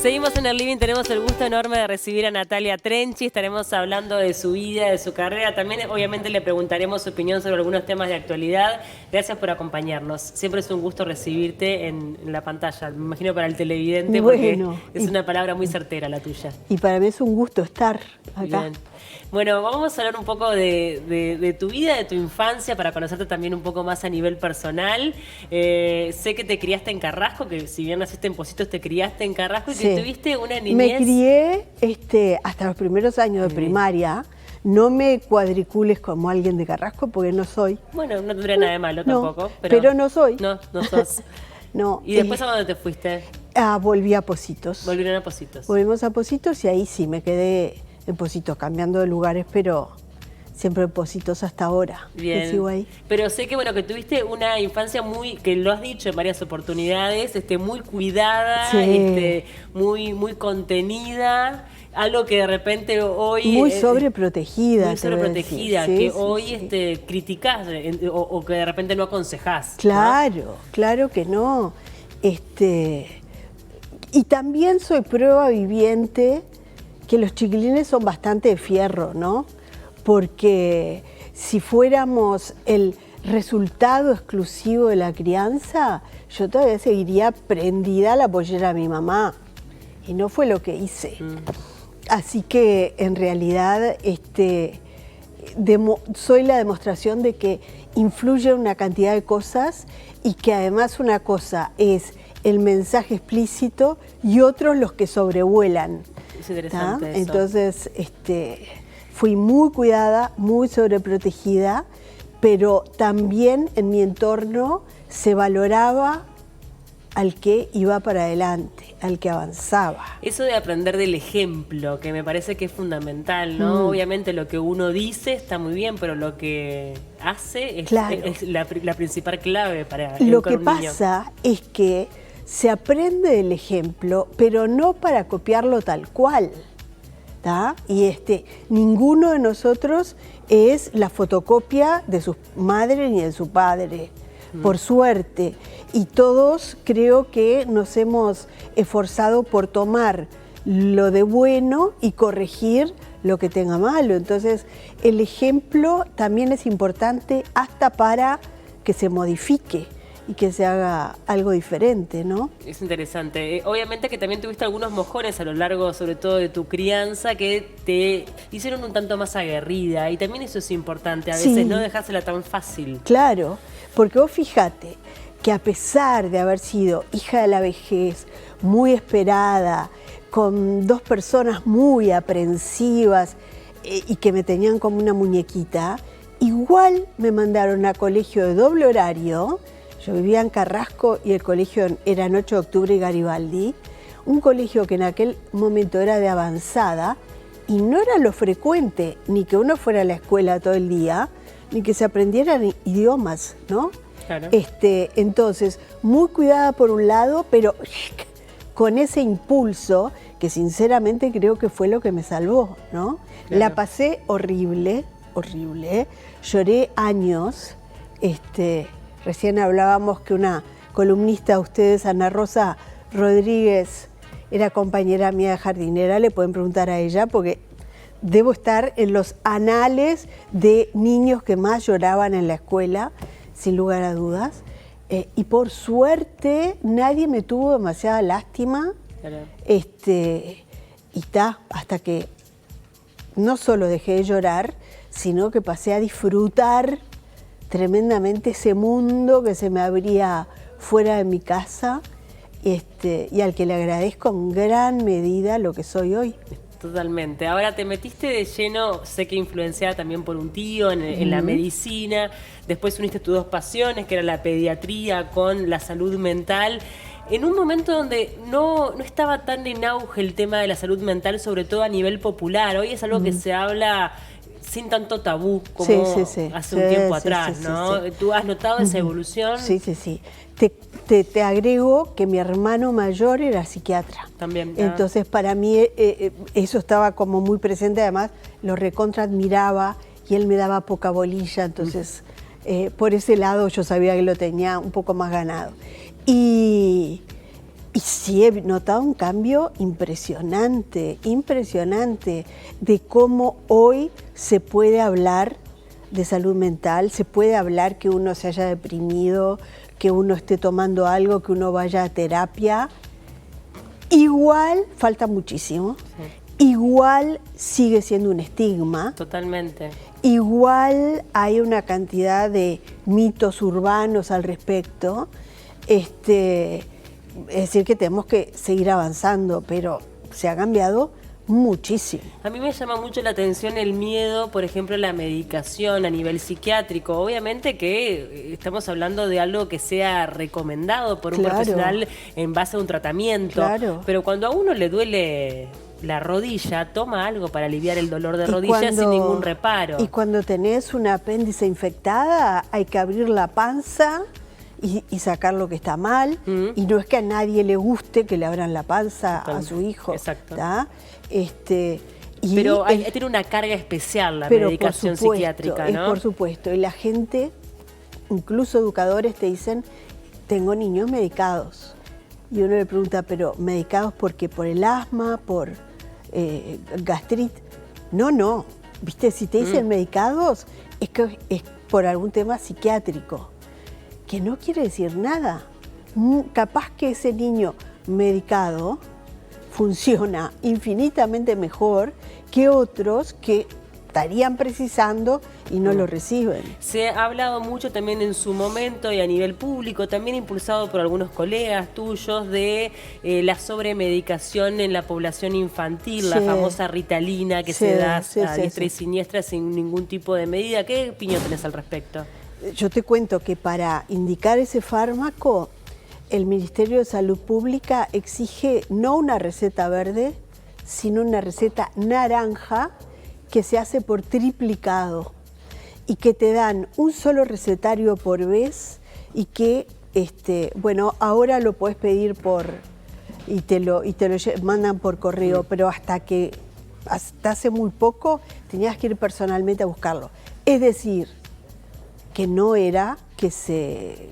Seguimos en el living, tenemos el gusto enorme de recibir a Natalia Trenchi, estaremos hablando de su vida, de su carrera, también obviamente le preguntaremos su opinión sobre algunos temas de actualidad. Gracias por acompañarnos, siempre es un gusto recibirte en la pantalla, me imagino para el televidente, porque es una palabra muy certera la tuya. Y para mí es un gusto estar acá. Bien. Bueno, vamos a hablar un poco de tu vida, de tu infancia, para conocerte también un poco más a nivel personal. Sé que te criaste en Carrasco, que si bien naciste en Positos, te criaste en Carrasco y que tuviste una niñez... Me crié hasta los primeros años de primaria. No me cuadricules como alguien de Carrasco, porque no soy. Bueno, no tendría nada de malo tampoco. Pero no soy. No, no sos. No. ¿Y después a dónde te fuiste? Volví a Positos. Volvieron a Positos. Volvimos a Positos y ahí sí me quedé en Positos, cambiando de lugares, pero siempre en Positos hasta ahora. Bien. Que sigo ahí. Pero sé que bueno, que tuviste una infancia muy, que lo has dicho en varias oportunidades, muy cuidada, muy contenida. Algo que de repente hoy... Muy sobreprotegida. Muy sobreprotegida, que hoy criticás o que de repente no aconsejás. Claro, ¿no? Claro que no. Y también soy prueba viviente que los chiquilines son bastante de fierro, ¿no? Porque si fuéramos el resultado exclusivo de la crianza, yo todavía seguiría prendida a la pollera de mi mamá. Y no fue lo que hice. Así que en realidad soy la demostración de que influye una cantidad de cosas y que además una cosa es el mensaje explícito y otros los que sobrevuelan. Es interesante eso. Entonces, fui muy cuidada, muy sobreprotegida, pero también en mi entorno se valoraba al que iba para adelante, al que avanzaba. Eso de aprender del ejemplo, que me parece que es fundamental, ¿no? Obviamente lo que uno dice está muy bien, pero lo que hace es la principal clave para educar a un niño. Lo que pasa es que se aprende del ejemplo, pero no para copiarlo tal cual. ¿tá? Y ninguno de nosotros es la fotocopia de su madre ni de su padre, por suerte. Y todos creo que nos hemos esforzado por tomar lo de bueno y corregir lo que tenga malo. Entonces, el ejemplo también es importante hasta para que se modifique y que se haga algo diferente, ¿no? Es interesante. Obviamente que también tuviste algunos mojones a lo largo, sobre todo, de tu crianza, que te hicieron un tanto más aguerrida. Y también eso es importante, a veces no dejársela tan fácil. Claro, porque vos fíjate que a pesar de haber sido hija de la vejez, muy esperada, con dos personas muy aprensivas y que me tenían como una muñequita, igual me mandaron a colegio de doble horario. Yo vivía en Carrasco y el colegio era en 8 de octubre y Garibaldi, un colegio que en aquel momento era de avanzada y no era lo frecuente ni que uno fuera a la escuela todo el día, ni que se aprendieran idiomas, ¿no? Claro. Entonces, muy cuidada por un lado, pero con ese impulso que sinceramente creo que fue lo que me salvó, ¿no? Claro. La pasé horrible, horrible, lloré años, recién hablábamos que una columnista de ustedes, Ana Rosa Rodríguez, era compañera mía de jardinera, le pueden preguntar a ella, porque debo estar en los anales de niños que más lloraban en la escuela, sin lugar a dudas. Y por suerte nadie me tuvo demasiada lástima. Claro. Hasta que no solo dejé de llorar, sino que pasé a disfrutar tremendamente ese mundo que se me abría fuera de mi casa y al que le agradezco en gran medida lo que soy hoy. Totalmente. Ahora te metiste de lleno, sé que influenciada también por un tío en la medicina, después uniste tus dos pasiones, que era la pediatría con la salud mental, en un momento donde no estaba tan en auge el tema de la salud mental, sobre todo a nivel popular. Hoy es algo que se habla sin tanto tabú como hace un tiempo atrás, ¿no? ¿Tú has notado esa evolución? Sí. Te agrego que mi hermano mayor era psiquiatra. También. Entonces, para mí eso estaba como muy presente. Además, lo recontra admiraba y él me daba poca bolilla. Entonces, por ese lado yo sabía que lo tenía un poco más ganado. Y Y sí he notado un cambio impresionante, impresionante, de cómo hoy se puede hablar de salud mental, se puede hablar que uno se haya deprimido, que uno esté tomando algo, que uno vaya a terapia. Igual falta muchísimo, igual sigue siendo un estigma. Totalmente. Igual hay una cantidad de mitos urbanos al respecto. Es decir, que tenemos que seguir avanzando, pero se ha cambiado muchísimo. A mí me llama mucho la atención el miedo, por ejemplo, a la medicación a nivel psiquiátrico. Obviamente que estamos hablando de algo que sea recomendado por un profesional en base a un tratamiento. Pero cuando a uno le duele la rodilla, toma algo para aliviar el dolor de rodilla sin ningún reparo. Y cuando tenés una apéndice infectada, hay que abrir la panza y sacar lo que está mal. Y no es que a nadie le guste que le abran la panza a su hijo. Exacto. Pero tiene una carga especial la medicación psiquiátrica, ¿no? Por supuesto. Y la gente, incluso educadores, te dicen, tengo niños medicados. Y uno le pregunta, ¿pero medicados por qué? ¿Por el asma? ¿Por gastritis? No. ¿Viste? Si te dicen medicados, es que es por algún tema psiquiátrico, que no quiere decir nada. Capaz que ese niño medicado funciona infinitamente mejor que otros que estarían precisando y no lo reciben. Se ha hablado mucho también en su momento y a nivel público, también impulsado por algunos colegas tuyos, de la sobremedicación en la población infantil, la famosa Ritalina que se da a diestra y siniestra sin ningún tipo de medida. ¿Qué opinión tenés al respecto? Yo te cuento que para indicar ese fármaco, el Ministerio de Salud Pública exige no una receta verde, sino una receta naranja que se hace por triplicado y que te dan un solo recetario por vez y que, bueno, ahora lo puedes pedir y te lo mandan por correo, pero hasta hace muy poco tenías que ir personalmente a buscarlo. Es decir, que no era que se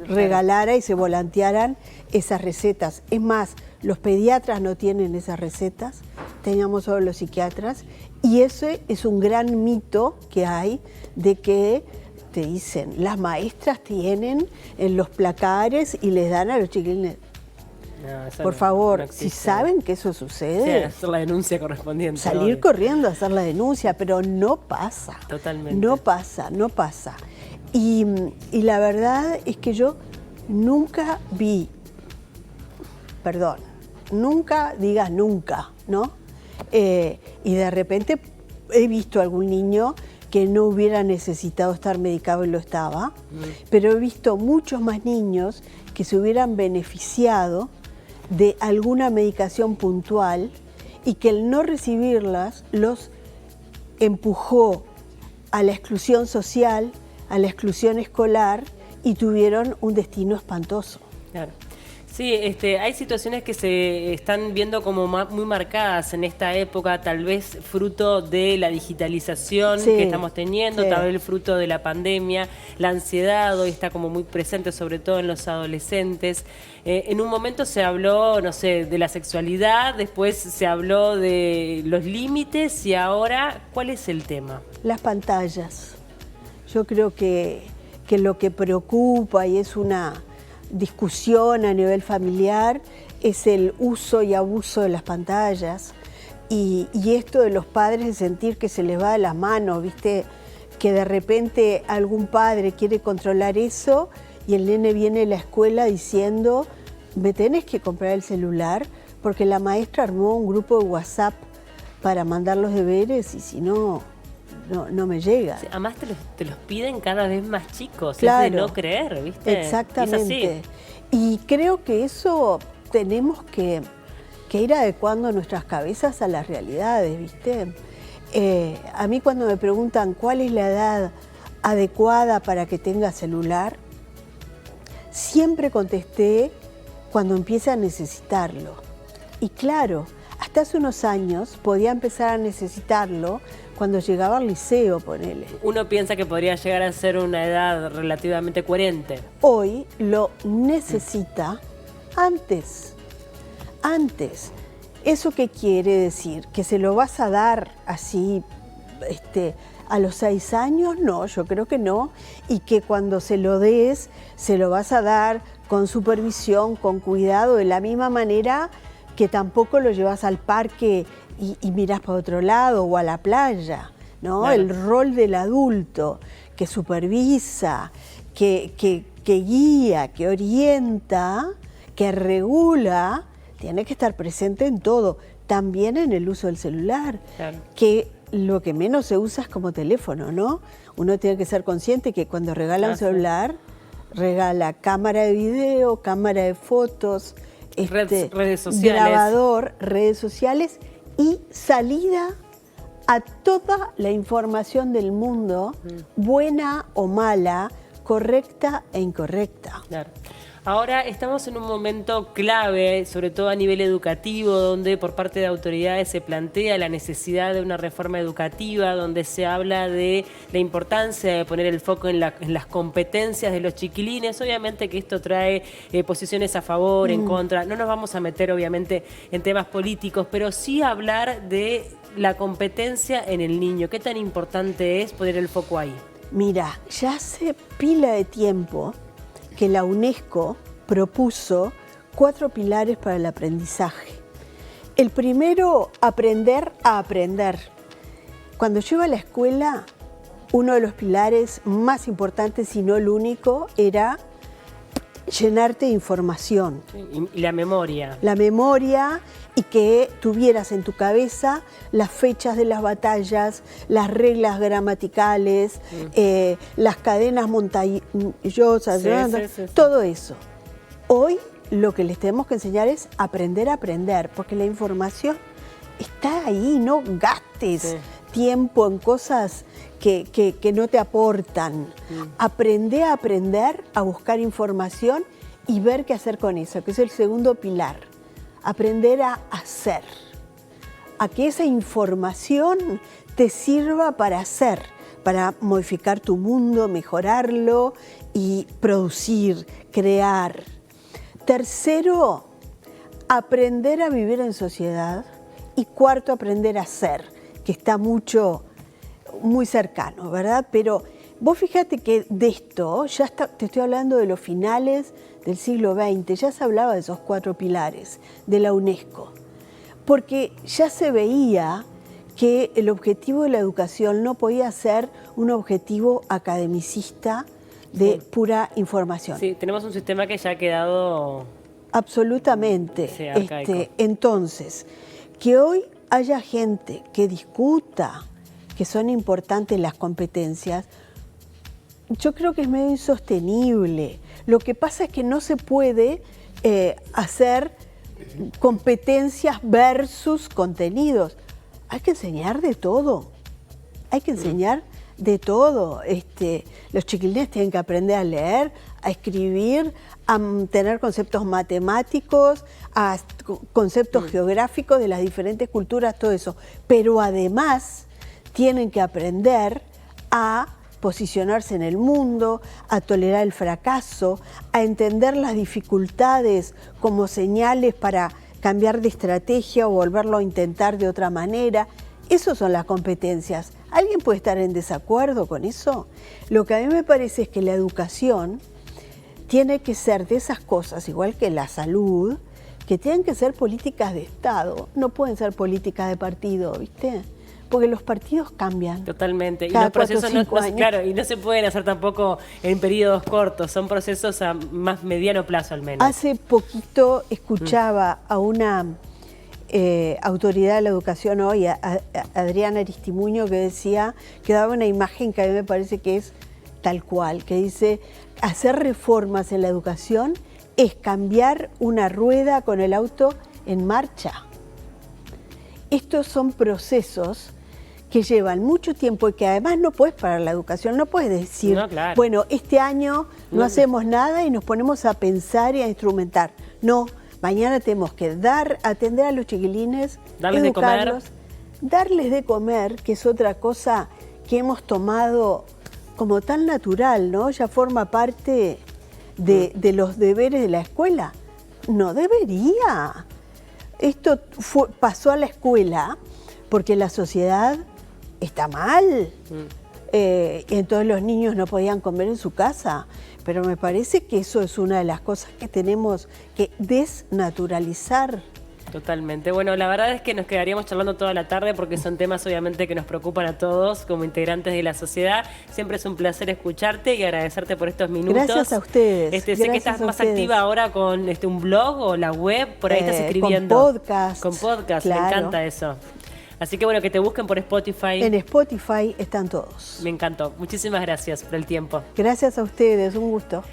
regalara y se volantearan esas recetas. Es más, los pediatras no tienen esas recetas, teníamos solo los psiquiatras, y ese es un gran mito que hay de que te dicen, las maestras tienen en los placares y les dan a los chiquilines. No, por favor, si saben que eso sucede, hacer la denuncia correspondiente. Salir corriendo a hacer la denuncia, pero no pasa. Totalmente. No pasa. Y la verdad es que yo nunca vi, nunca digas nunca, ¿no? Y de repente he visto algún niño que no hubiera necesitado estar medicado y lo estaba, pero he visto muchos más niños que se hubieran beneficiado de alguna medicación puntual y que el no recibirlas los empujó a la exclusión social, a la exclusión escolar y tuvieron un destino espantoso. Claro. Sí, hay situaciones que se están viendo como muy marcadas en esta época, tal vez fruto de la digitalización que estamos teniendo, tal vez fruto de la pandemia, la ansiedad hoy está como muy presente, sobre todo en los adolescentes. En un momento se habló, no sé, de la sexualidad, después se habló de los límites y ahora, ¿cuál es el tema? Las pantallas. Yo creo que lo que preocupa y es una discusión a nivel familiar es el uso y abuso de las pantallas y esto de los padres de sentir que se les va de las manos, ¿viste? Que de repente algún padre quiere controlar eso y el nene viene a la escuela diciendo me tenés que comprar el celular porque la maestra armó un grupo de WhatsApp para mandar los deberes y si no me llega. Sí, además te los piden cada vez más chicos, claro, es de no creer, ¿viste? Exactamente. Y creo que eso tenemos que ir adecuando nuestras cabezas a las realidades, ¿viste? A mí cuando me preguntan cuál es la edad adecuada para que tenga celular, siempre contesté cuando empiece a necesitarlo. Y claro, hasta hace unos años podía empezar a necesitarlo cuando llegaba al liceo, ponele. Uno piensa que podría llegar a ser una edad relativamente coherente. Hoy lo necesita antes. antes. ¿Eso qué quiere decir? ¿Que se lo vas a dar así a los 6 años? No, yo creo que no. Y que cuando se lo des, se lo vas a dar con supervisión, con cuidado, de la misma manera que tampoco lo llevas al parque y mirás para otro lado o a la playa, ¿no? Claro. El rol del adulto que supervisa, que guía, que orienta, que regula, tiene que estar presente en todo, también en el uso del celular, claro. Que lo que menos se usa es como teléfono, ¿no? Uno tiene que ser consciente que cuando regala un celular, regala cámara de video, cámara de fotos, redes sociales, grabador, redes sociales y salida a toda la información del mundo, buena o mala, correcta e incorrecta. Claro. Ahora estamos en un momento clave, sobre todo a nivel educativo, donde por parte de autoridades se plantea la necesidad de una reforma educativa, donde se habla de la importancia de poner el foco en las competencias de los chiquilines. Obviamente que esto trae posiciones a favor, en contra. No nos vamos a meter obviamente en temas políticos, pero sí hablar de la competencia en el niño. ¿Qué tan importante es poner el foco ahí? Mira, ya hace pila de tiempo que la UNESCO propuso 4 pilares para el aprendizaje. El primero, aprender a aprender. Cuando yo iba a la escuela, uno de los pilares más importantes, si no el único, era llenarte de información. Y la memoria. La memoria, y que tuvieras en tu cabeza las fechas de las batallas, las reglas gramaticales, las cadenas montañosas, todo eso. Hoy lo que les tenemos que enseñar es aprender a aprender, porque la información está ahí, no gastes tiempo en cosas que no te aportan. Aprende a aprender, a buscar información y ver qué hacer con eso, que es el segundo pilar. Aprender a hacer, a que esa información te sirva para hacer, para modificar tu mundo, mejorarlo y producir, crear. Tercero, aprender a vivir en sociedad. Y cuarto, aprender a ser, que está muy cercano, ¿verdad? Pero vos fíjate que de esto, te estoy hablando de los finales del siglo XX, ya se hablaba de esos 4 pilares de la UNESCO, porque ya se veía que el objetivo de la educación no podía ser un objetivo academicista de pura información. Sí, tenemos un sistema que ya ha quedado... Absolutamente. Sí, arcaico. Entonces, que hoy haya gente que discuta que son importantes las competencias, yo creo que es medio insostenible. Lo que pasa es que no se puede hacer competencias versus contenidos. Hay que enseñar de todo. Hay que enseñar de todo. Los chiquilines tienen que aprender a leer, a escribir, a tener conceptos matemáticos, a conceptos geográficos de las diferentes culturas, todo eso. Pero además tienen que aprender a posicionarse en el mundo, a tolerar el fracaso, a entender las dificultades como señales para cambiar de estrategia o volverlo a intentar de otra manera. Esas son las competencias. ¿Alguien puede estar en desacuerdo con eso? Lo que a mí me parece es que la educación tiene que ser de esas cosas, igual que la salud, que tienen que ser políticas de Estado, no pueden ser políticas de partido, ¿viste? Porque los partidos cambian. Totalmente. Cada y los procesos 4 o 5 años. Claro, y no se pueden hacer tampoco en periodos cortos, son procesos a más mediano plazo al menos. Hace poquito escuchaba a una autoridad de la educación hoy, a Adriana Aristimuño, que decía, que daba una imagen que a mí me parece que es tal cual, que dice, hacer reformas en la educación es cambiar una rueda con el auto en marcha. Estos son procesos que llevan mucho tiempo y que además no puedes parar la educación, no puedes decir, no, claro, bueno, este año no hacemos nada y nos ponemos a pensar y a instrumentar. No, mañana tenemos que atender a los chiquilines, darles educarlos, de comer. Darles de comer, que es otra cosa que hemos tomado como tan natural, ¿no? Ya forma parte de los deberes de la escuela. No debería. pasó a la escuela porque la sociedad está mal. Entonces los niños no podían comer en su casa. Pero me parece que eso es una de las cosas que tenemos que desnaturalizar. Totalmente. Bueno, la verdad es que nos quedaríamos charlando toda la tarde porque son temas obviamente que nos preocupan a todos como integrantes de la sociedad. Siempre es un placer escucharte y agradecerte por estos minutos. Gracias a ustedes. Sé que estás más activa ahora con un blog o la web, por ahí estás escribiendo. Con podcast. Con podcast, claro. Me encanta eso. Así que bueno, que te busquen por Spotify. En Spotify están todos. Me encantó. Muchísimas gracias por el tiempo. Gracias a ustedes, un gusto.